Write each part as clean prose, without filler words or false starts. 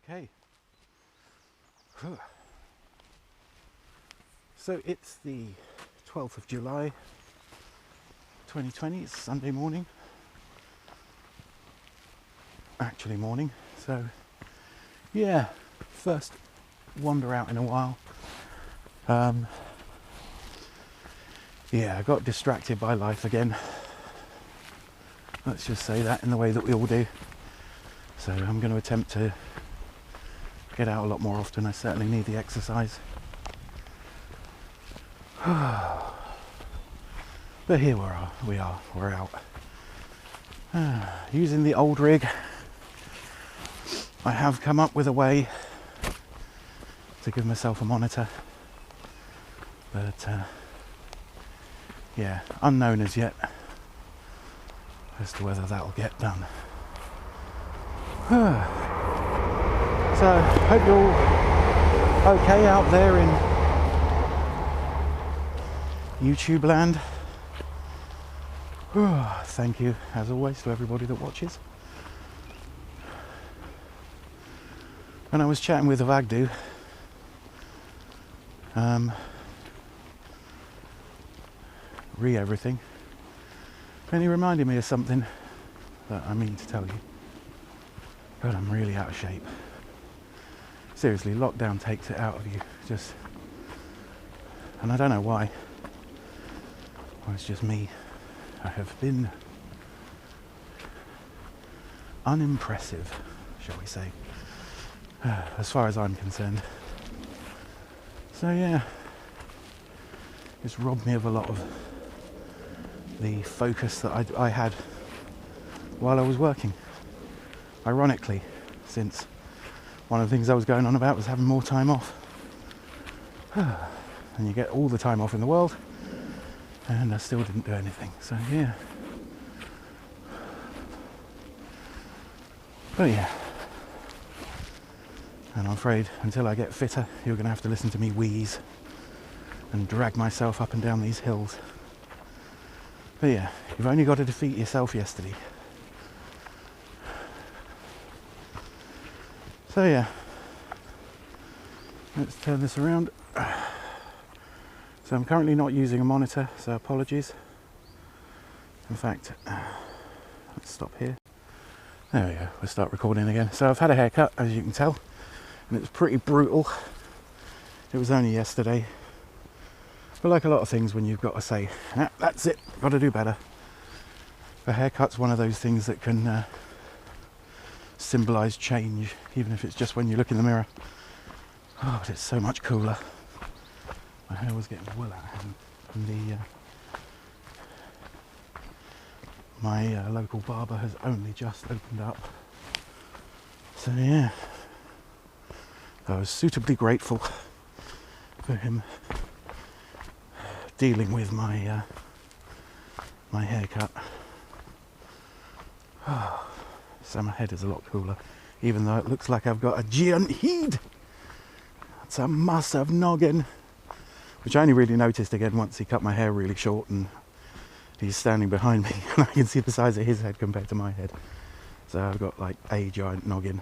Okay. So it's the 12th of July 2020. It's Sunday morning. Actually morning. So yeah, first wander out in a while. Yeah, I got distracted by life again. Let's just say that in the way that we all do. So I'm going to attempt to get out a lot more often. I certainly need the exercise. But here we're out. Using the old rig, I have come up with a way to give myself a monitor. But yeah, unknown as yet as to whether that'll get done. So hope you're all okay out there in YouTube land. Thank you as always to everybody that watches. When I was chatting with Avagdu, everything, and he reminded me of something that I mean to tell you, but I'm really out of shape. Seriously, lockdown takes it out of you, and I don't know why. Well, it's just me. I have been unimpressive, shall we say, as far as I'm concerned. So yeah, it's robbed me of a lot of the focus that I had while I was working. Ironically, since one of the things I was going on about was having more time off. And you get all the time off in the world, and I still didn't do anything. So yeah. But yeah. And I'm afraid until I get fitter, you're going to have to listen to me wheeze and drag myself up and down these hills. But yeah, you've only got to defeat yourself yesterday. So yeah, let's turn this around. So I'm currently not using a monitor, so apologies. In fact, let's stop here. There we go, we'll start recording again. So I've had a haircut, as you can tell, and it was pretty brutal. It was only yesterday. But like a lot of things, when you've got to say, that's it, got to do better. A haircut's one of those things that can symbolise change, even if it's just when you look in the mirror. Oh, but it's so much cooler. My hair was getting well out of hand. And my local barber has only just opened up. So yeah, I was suitably grateful for him dealing with my my haircut. So my head is a lot cooler, even though it looks like I've got a giant head. It's a massive noggin, which I only really noticed again once he cut my hair really short and he's standing behind me and I can see the size of his head compared to my head. So I've got like a giant noggin.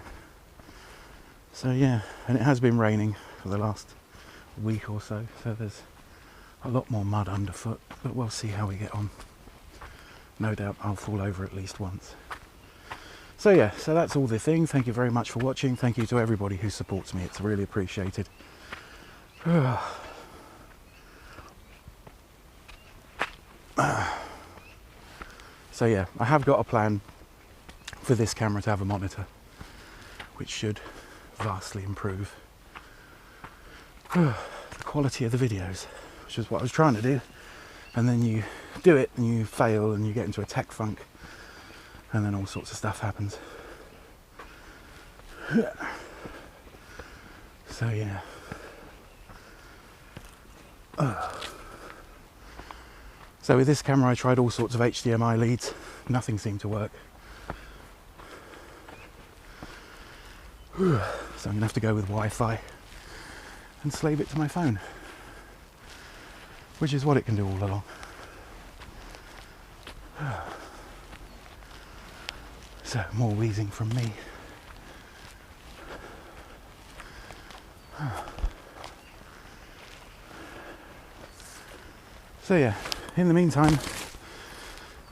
So yeah, and it has been raining for the last week or so, so there's a lot more mud underfoot, but we'll see how we get on. No doubt I'll fall over at least once. So yeah, so that's all the thing. Thank you very much for watching. Thank you to everybody who supports me. It's really appreciated. So yeah, I have got a plan for this camera to have a monitor, which should vastly improve the quality of the videos, which is what I was trying to do. And then you do it and you fail and you get into a tech funk, and then all sorts of stuff happens. So yeah. So with this camera I tried all sorts of HDMI leads. Nothing seemed to work. So I'm going to have to go with Wi-Fi and slave it to my phone, which is what it can do all along. So more wheezing from me. So yeah, in the meantime,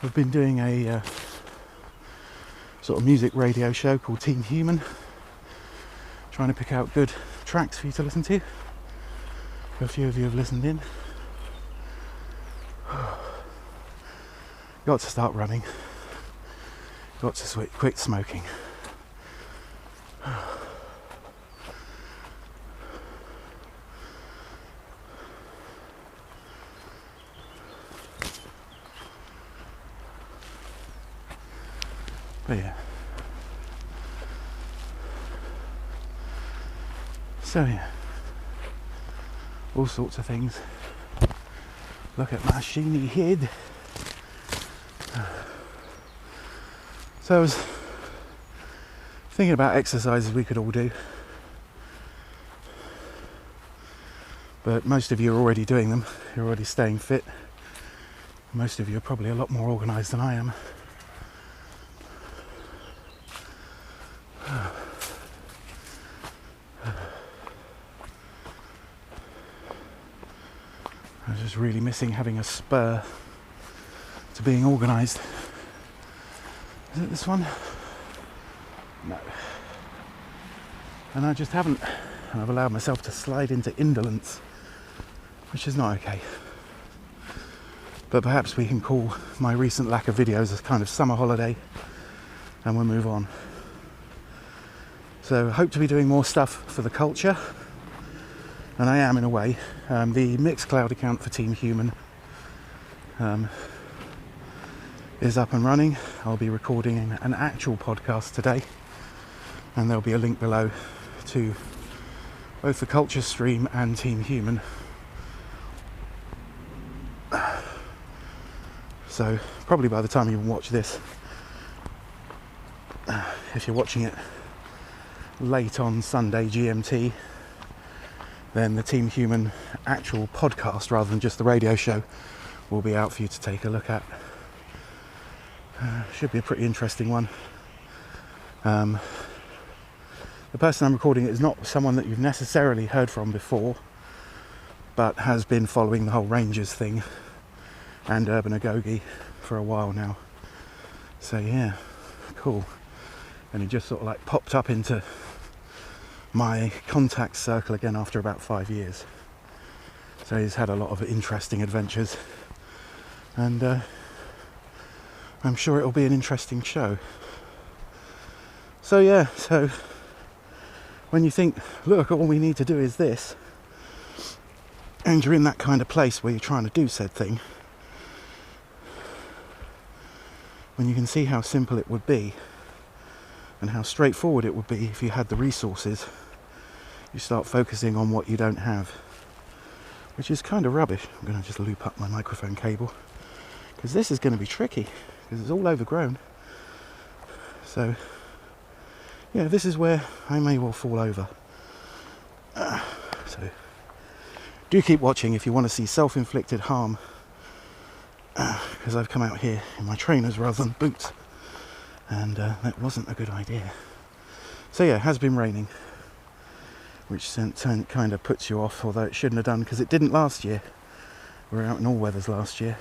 I've been doing a sort of music radio show called Team Human, trying to pick out good tracks for you to listen to. A few of you have listened in. Got to start running. Got to quit smoking. But yeah. So yeah. All sorts of things. Look at my sheeny head. So I was thinking about exercises we could all do. But most of you are already doing them. You're already staying fit. Most of you are probably a lot more organised than I am. I was just really missing having a spur to being organised. Is it this one? No. And I just haven't. I've allowed myself to slide into indolence, which is not okay. But perhaps we can call my recent lack of videos a kind of summer holiday and we'll move on. So I hope to be doing more stuff for the culture, and I am in a way. The Mixcloud account for Team Human is up and running. I'll be recording an actual podcast today, and there'll be a link below to both the culture stream and Team Human. So probably by the time you watch this, if you're watching it late on Sunday GMT, then the Team Human actual podcast, rather than just the radio show, will be out for you to take a look at. Should be a pretty interesting one. The person I'm recording it is not someone that you've necessarily heard from before, but has been following the whole Rangers thing and Urban Agogi for a while now. So yeah, cool. And he just sort of like popped up into my contact circle again after about 5 years. So he's had a lot of interesting adventures, and I'm sure it'll be an interesting show. So yeah, so when you think, look, all we need to do is this, and you're in that kind of place where you're trying to do said thing, when you can see how simple it would be and how straightforward it would be if you had the resources, you start focusing on what you don't have, which is kind of rubbish. I'm going to just loop up my microphone cable, because this is going to be tricky, because it's all overgrown. So yeah, this is where I may well fall over. So do keep watching if you want to see self-inflicted harm, because I've come out here in my trainers rather than boots, and that wasn't a good idea. So yeah, it has been raining, which kind of puts you off, although it shouldn't have done, because it didn't last year. We were out in all weathers last year,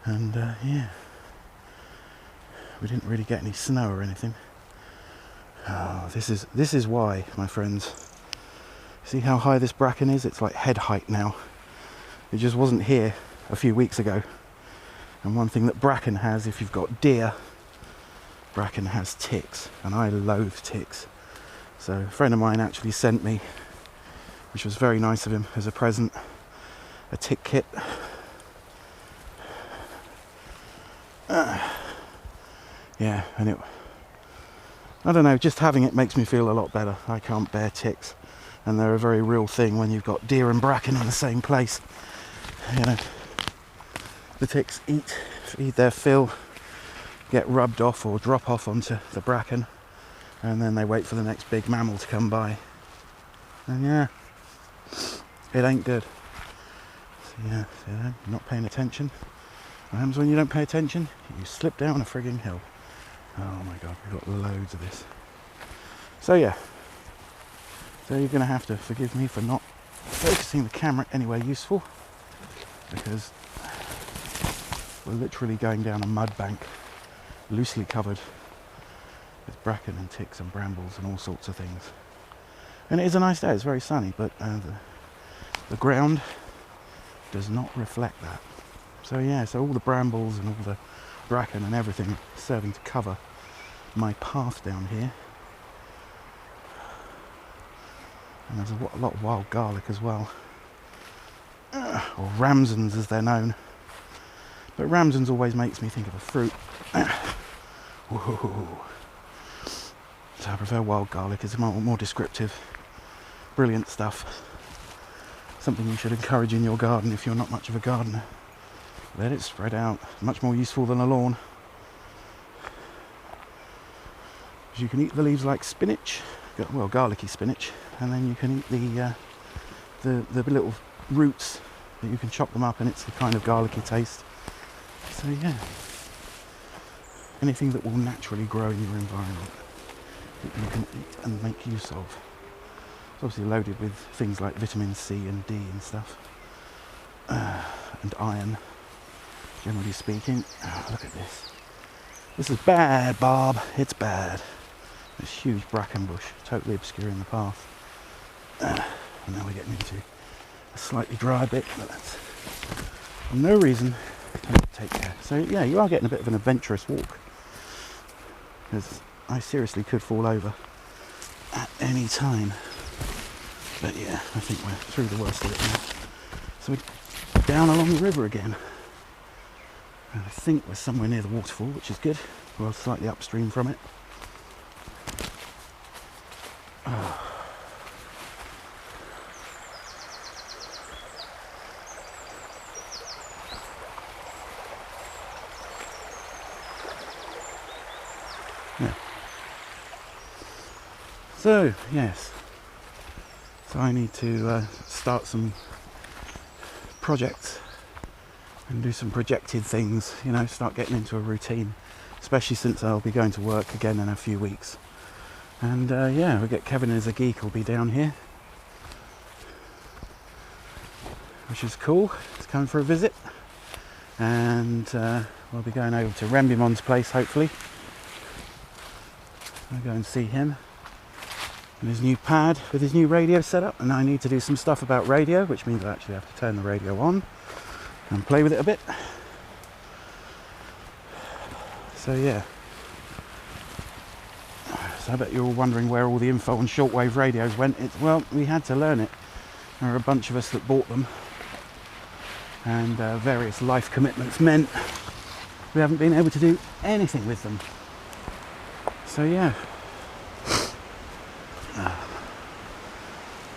and yeah, we didn't really get any snow or anything. Oh, this is why, my friends. See how high this bracken is? It's like head height now. It just wasn't here a few weeks ago. And one thing that bracken has, if you've got deer, bracken has ticks, and I loathe ticks. So a friend of mine actually sent me, which was very nice of him, as a present, a tick kit. Yeah, and I don't know, just having it makes me feel a lot better. I can't bear ticks, and they're a very real thing when you've got deer and bracken in the same place. You know, the ticks eat their fill, get rubbed off or drop off onto the bracken, and then they wait for the next big mammal to come by. And yeah, it ain't good. So yeah, see that? Not paying attention. What happens when you don't pay attention? You slip down a frigging hill. Oh my god, we've got loads of this. So yeah, So you're going to have to forgive me for not focusing the camera anywhere useful, because we're literally going down a mud bank loosely covered with bracken and ticks and brambles and all sorts of things. And it is a nice day, it's very sunny, but the ground does not reflect that. So yeah, so all the brambles and all the bracken and everything serving to cover my path down here. And there's a lot of wild garlic as well, or ramsons as they're known. But ramsons always makes me think of a fruit. So I prefer wild garlic, it's more descriptive. Brilliant stuff. Something you should encourage in your garden if you're not much of a gardener. Let it spread out. Much more useful than a lawn. Because you can eat the leaves like spinach, well, garlicky spinach, and then you can eat the little roots that you can chop them up, and it's the kind of garlicky taste. So yeah, anything that will naturally grow in your environment that you can eat and make use of. It's obviously loaded with things like vitamin C and D and stuff, and iron, generally speaking. Oh, look at this. This is bad, Bob. It's bad. This huge bracken bush, totally obscuring the path. And now we're getting into a slightly dry bit, but that's no reason to not take care. So yeah, you are getting a bit of an adventurous walk, because I seriously could fall over at any time. But yeah, I think we're through the worst of it now. So we're down along the river again. And I think we're somewhere near the waterfall, which is good. We're slightly upstream from it. Oh. Yeah. So, yes. So I need to start some projects and do some projected things, you know, start getting into a routine, especially since I'll be going to work again in a few weeks. And yeah, we'll get Kevin as a Geek will be down here, which is cool. He's coming for a visit. And we'll be going over to Rembimon's place, hopefully. I'll go and see him and his new pad with his new radio setup. And I need to do some stuff about radio, which means I actually have to turn the radio on and play with it a bit. So yeah. So I bet you're all wondering where all the info on shortwave radios went. Well, we had to learn it. There were a bunch of us that bought them, and various life commitments meant we haven't been able to do anything with them. So yeah.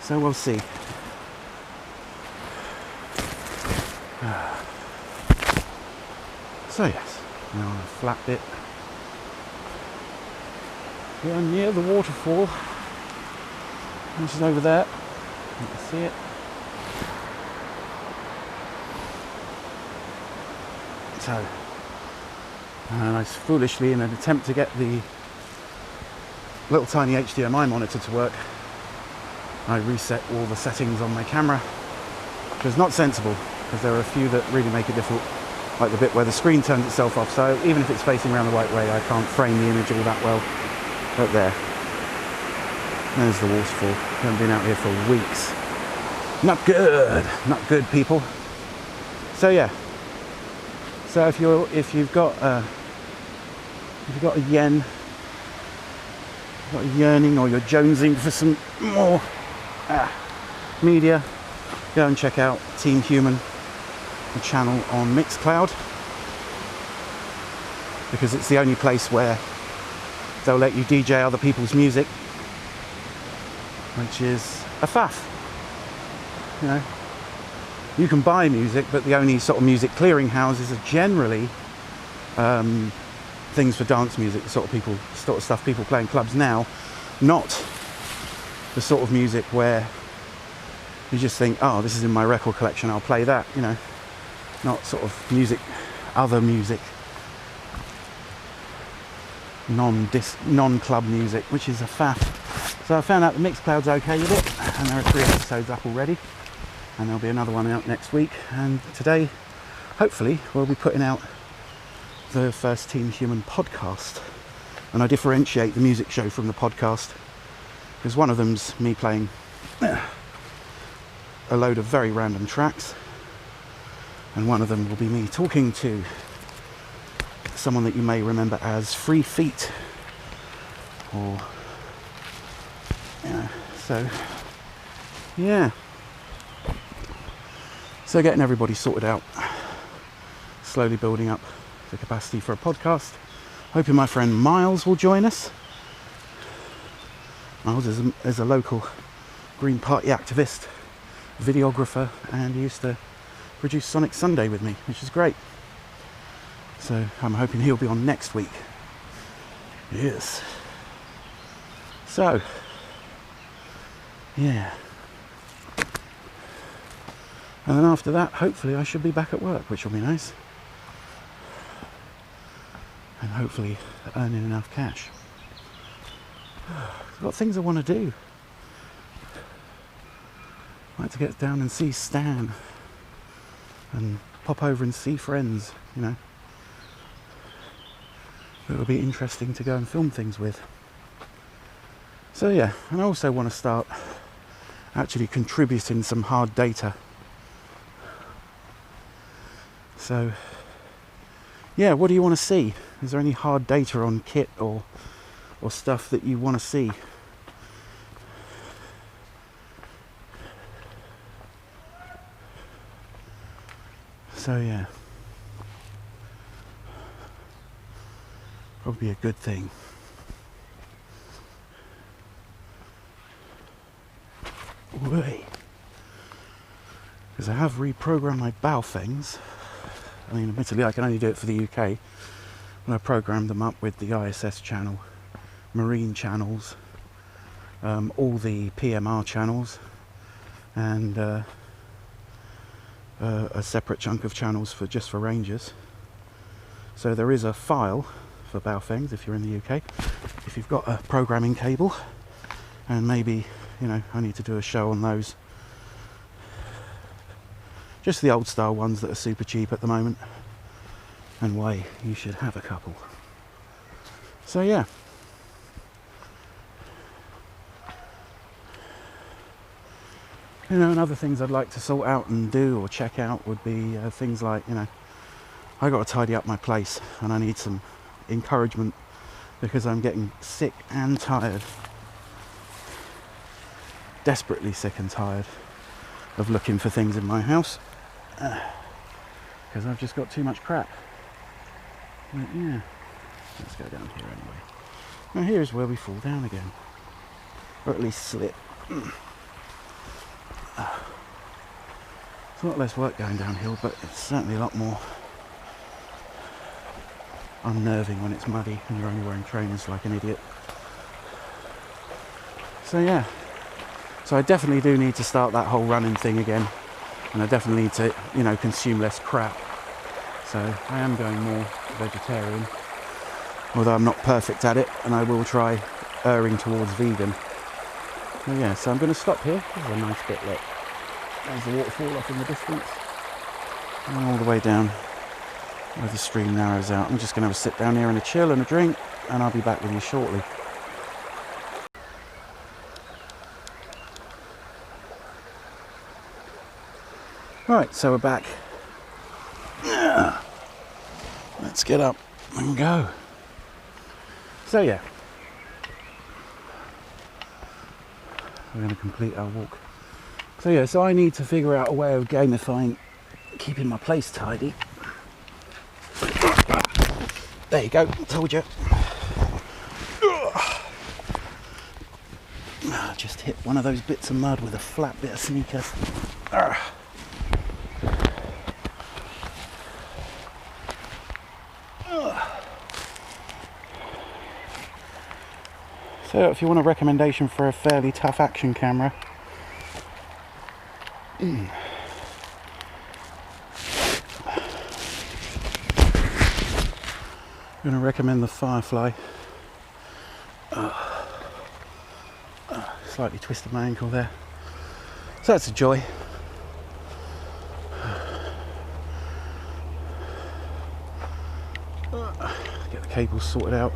So we'll see. So yes, now on a flat bit. We are near the waterfall, which is over there. You can see it. So, and I foolishly, in an attempt to get the little tiny HDMI monitor to work, I reset all the settings on my camera, which is not sensible, because there are a few that really make it difficult, like the bit where the screen turns itself off. So even if it's facing around the right way, I can't frame the image all that well. But there, there's the waterfall. I haven't been out here for weeks. Not good, people. So yeah. So if you've got a yearning, or you're jonesing for some more media, go and check out Team Human, the channel on Mixcloud, because it's the only place where they'll let you DJ other people's music, which is a faff. You know, you can buy music, but the only sort of music clearing houses are generally things for dance music, the sort of stuff people play in clubs now, not the sort of music where you just think, oh, this is in my record collection, I'll play that, you know, not sort of music, other music, non-club music, which is a faff. So I found out the Mixcloud's okay with it, and there are 3 episodes up already, and there'll be another one out next week. And today, hopefully, we'll be putting out the first Team Human podcast. And I differentiate the music show from the podcast, because one of them's me playing a load of very random tracks, and one of them will be me talking to someone that you may remember as Free Feet, or so yeah, so getting everybody sorted out, slowly building up the capacity for a podcast. Hoping my friend Miles will join us. Miles is a local Green Party activist, videographer, and he used to produce Sonic Sunday with me, which is great. So I'm hoping he'll be on next week. Yes. So, yeah. And then after that, hopefully I should be back at work, which will be nice. And hopefully earning enough cash. I've got things I want to do. I'd like to get down and see Stan. And pop over and see friends, you know. It will be interesting to go and film things with. So yeah, and I also want to start actually contributing some hard data. So yeah, what do you want to see? Is there any hard data on kit or stuff that you want to see? So yeah, probably a good thing. Because I have reprogrammed my Baofengs. I mean, admittedly, I can only do it for the UK. And I programmed them up with the ISS channel, marine channels, all the PMR channels, and a separate chunk of channels for just for rangers. So there is a file for Baofengs if you're in the UK, if you've got a programming cable, and maybe, you know, I need to do a show on those. Just the old style ones that are super cheap at the moment. And why you should have a couple. So yeah. You know, and other things I'd like to sort out and do or check out would be things like, you know, I got to tidy up my place and I need some encouragement because I'm getting sick and tired. Desperately sick and tired of looking for things in my house because I've just got too much crap. But yeah, let's go down here anyway. Now here's where we fall down again, or at least slip. It's a lot less work going downhill, but it's certainly a lot more unnerving when it's muddy and you're only wearing trainers like an idiot. So yeah, so I definitely do need to start that whole running thing again, and I definitely need to, you know, consume less crap. So I am going more vegetarian, although I'm not perfect at it, and I will try erring towards vegan. So yeah, so I'm going to stop here. This is a nice bit, look. There's the waterfall off in the distance, and all the way down where the stream narrows out. I'm just going to have a sit down here and a chill and a drink, and I'll be back with you shortly. Right, so we're back. Let's get up and go. So yeah, we're going to complete our walk. So yeah, so I need to figure out a way of gamifying keeping my place tidy. There you go, told you. Just hit one of those bits of mud with a flat bit of sneakers. So if you want a recommendation for a fairly tough action camera, I'm going to recommend the Firefly. slightly twisted my ankle there. So that's a joy. Get the cables sorted out.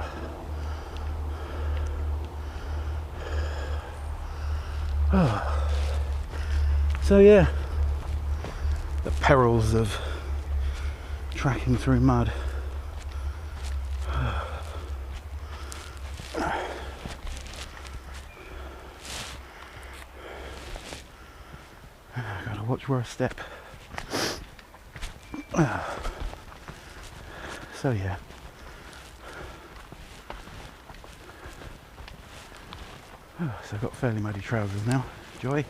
So yeah, the perils of tracking through mud. Gotta watch where I step. So yeah. So I've got fairly muddy trousers now. Joy.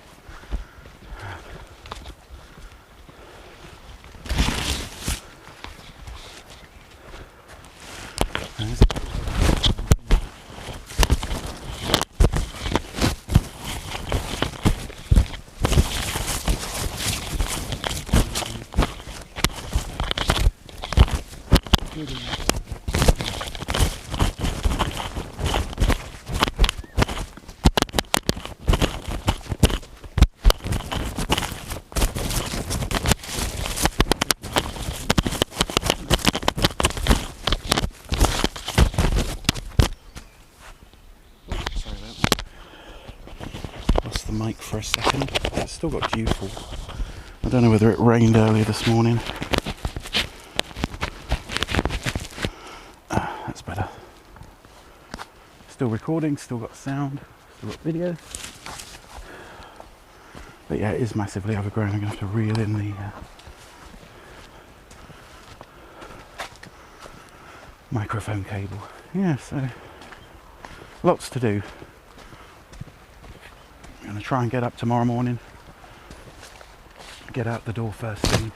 Lost the mic for a second. It's still got dew fall. I don't know whether it rained earlier this morning. That's better. Still recording, still got sound, still got video. But yeah, it is massively overgrown. I'm going to have to reel in the microphone cable. Yeah, so lots to do. I'm going to try and get up tomorrow morning. Get out the door first thing.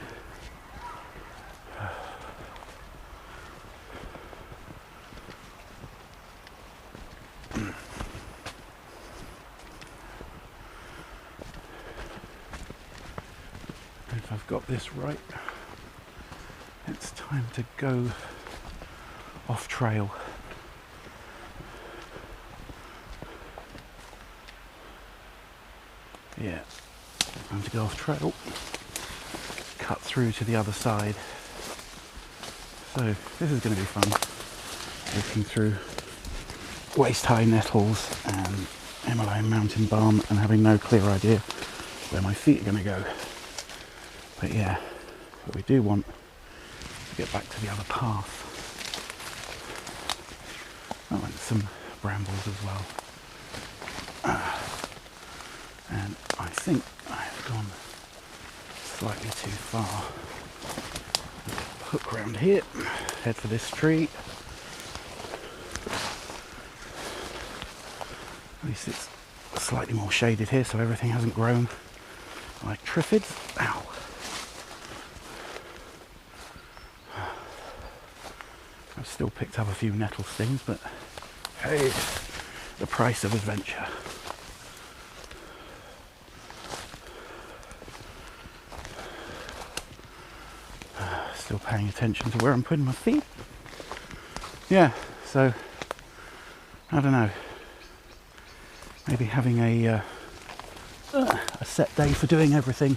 If I've got this right, it's time to go off trail. Yeah, time to go off trail, cut through to the other side. So this is going to be fun, walking through waist-high nettles and Himalayan mountain balm and having no clear idea where my feet are going to go. But yeah, but we do want to get back to the other path. Oh, and some brambles as well. And I think I've gone slightly too far. Hook round here, head for this tree. At least it's slightly more shaded here, so everything hasn't grown like triffids. Ow. I've still picked up a few nettle stings, but hey, the price of adventure. Still paying attention to where I'm putting my feet. Yeah, so I don't know. Maybe having a set day for doing everything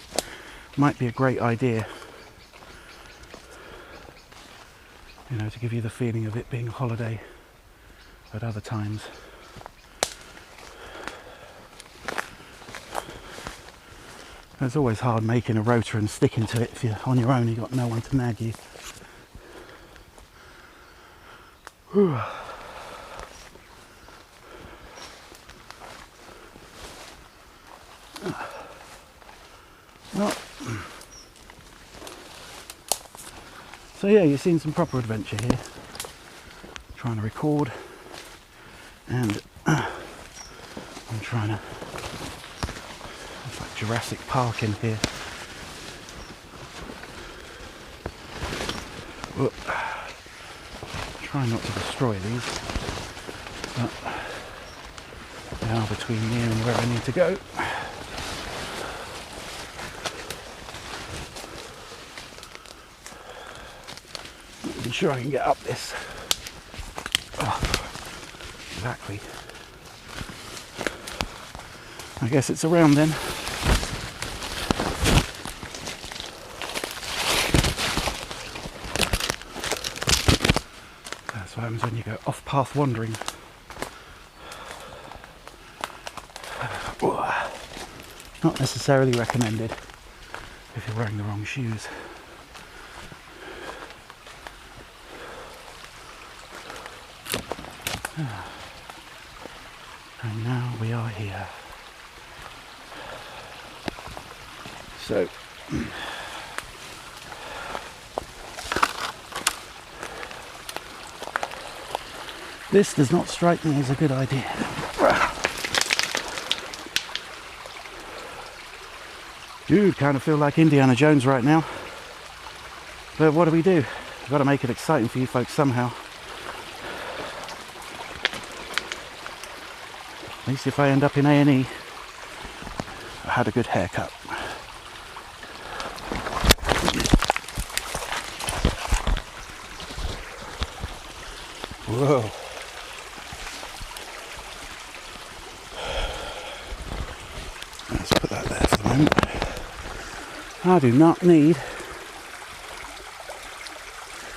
might be a great idea. You know, to give you the feeling of it being a holiday at other times. It's always hard making a rotor and sticking to it if you're on your own, you've got no one to nag you. Whew. Well, so yeah, you've seen some proper adventure here. Trying to record, and I'm trying to. It's like Jurassic Park in here. Whoop. Try not to destroy these, but they are between me and where I need to go. Not sure I can get up this. Oh, exactly. I guess it's around then. That's what happens when you go off-path wandering. Not necessarily recommended if you're wearing the wrong shoes. And now we are here. So this does not strike me as a good idea. Dude, kind of feel like Indiana Jones right now. But what do? We've got to make it exciting for you folks somehow. At least if I end up in A&E, I had a good haircut. Whoa. Let's put that there for the moment. I do not need...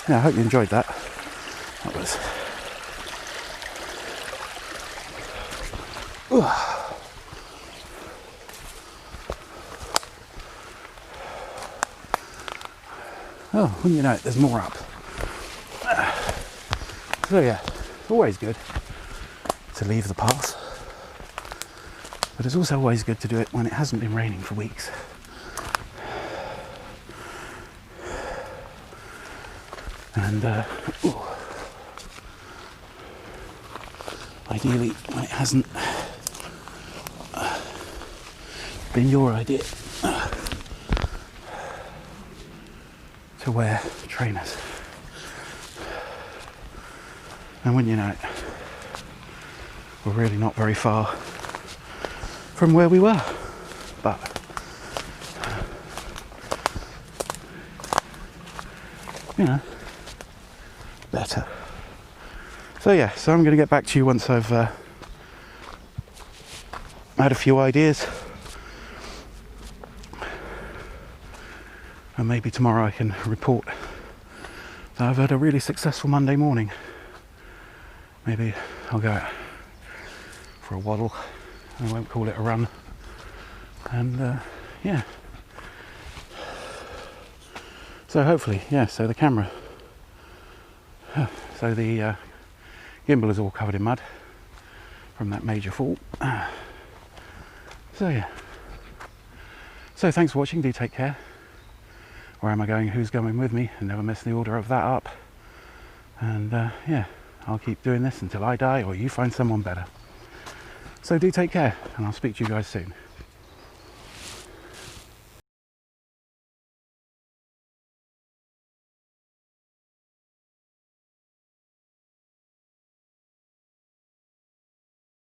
Yeah, I hope you enjoyed that. That was... Oh, wouldn't you know it, there's more up. So yeah, always good to leave the path. But it's also always good to do it when it hasn't been raining for weeks. And ideally when it hasn't been your idea to wear trainers. And when you know it, we're really not very far from where we were, but you know, better. So yeah, so I'm going to get back to you once I've had a few ideas, and maybe tomorrow I can report that I've had a really successful Monday morning. Maybe I'll go out for a waddle. I won't call it a run. And yeah. So hopefully, yeah, so the camera, so the gimbal is all covered in mud from that major fall. So yeah. So thanks for watching, do take care. Where am I going, who's going with me, and never mess the order of that up. And yeah, I'll keep doing this until I die or you find someone better. So do take care, and I'll speak to you guys soon.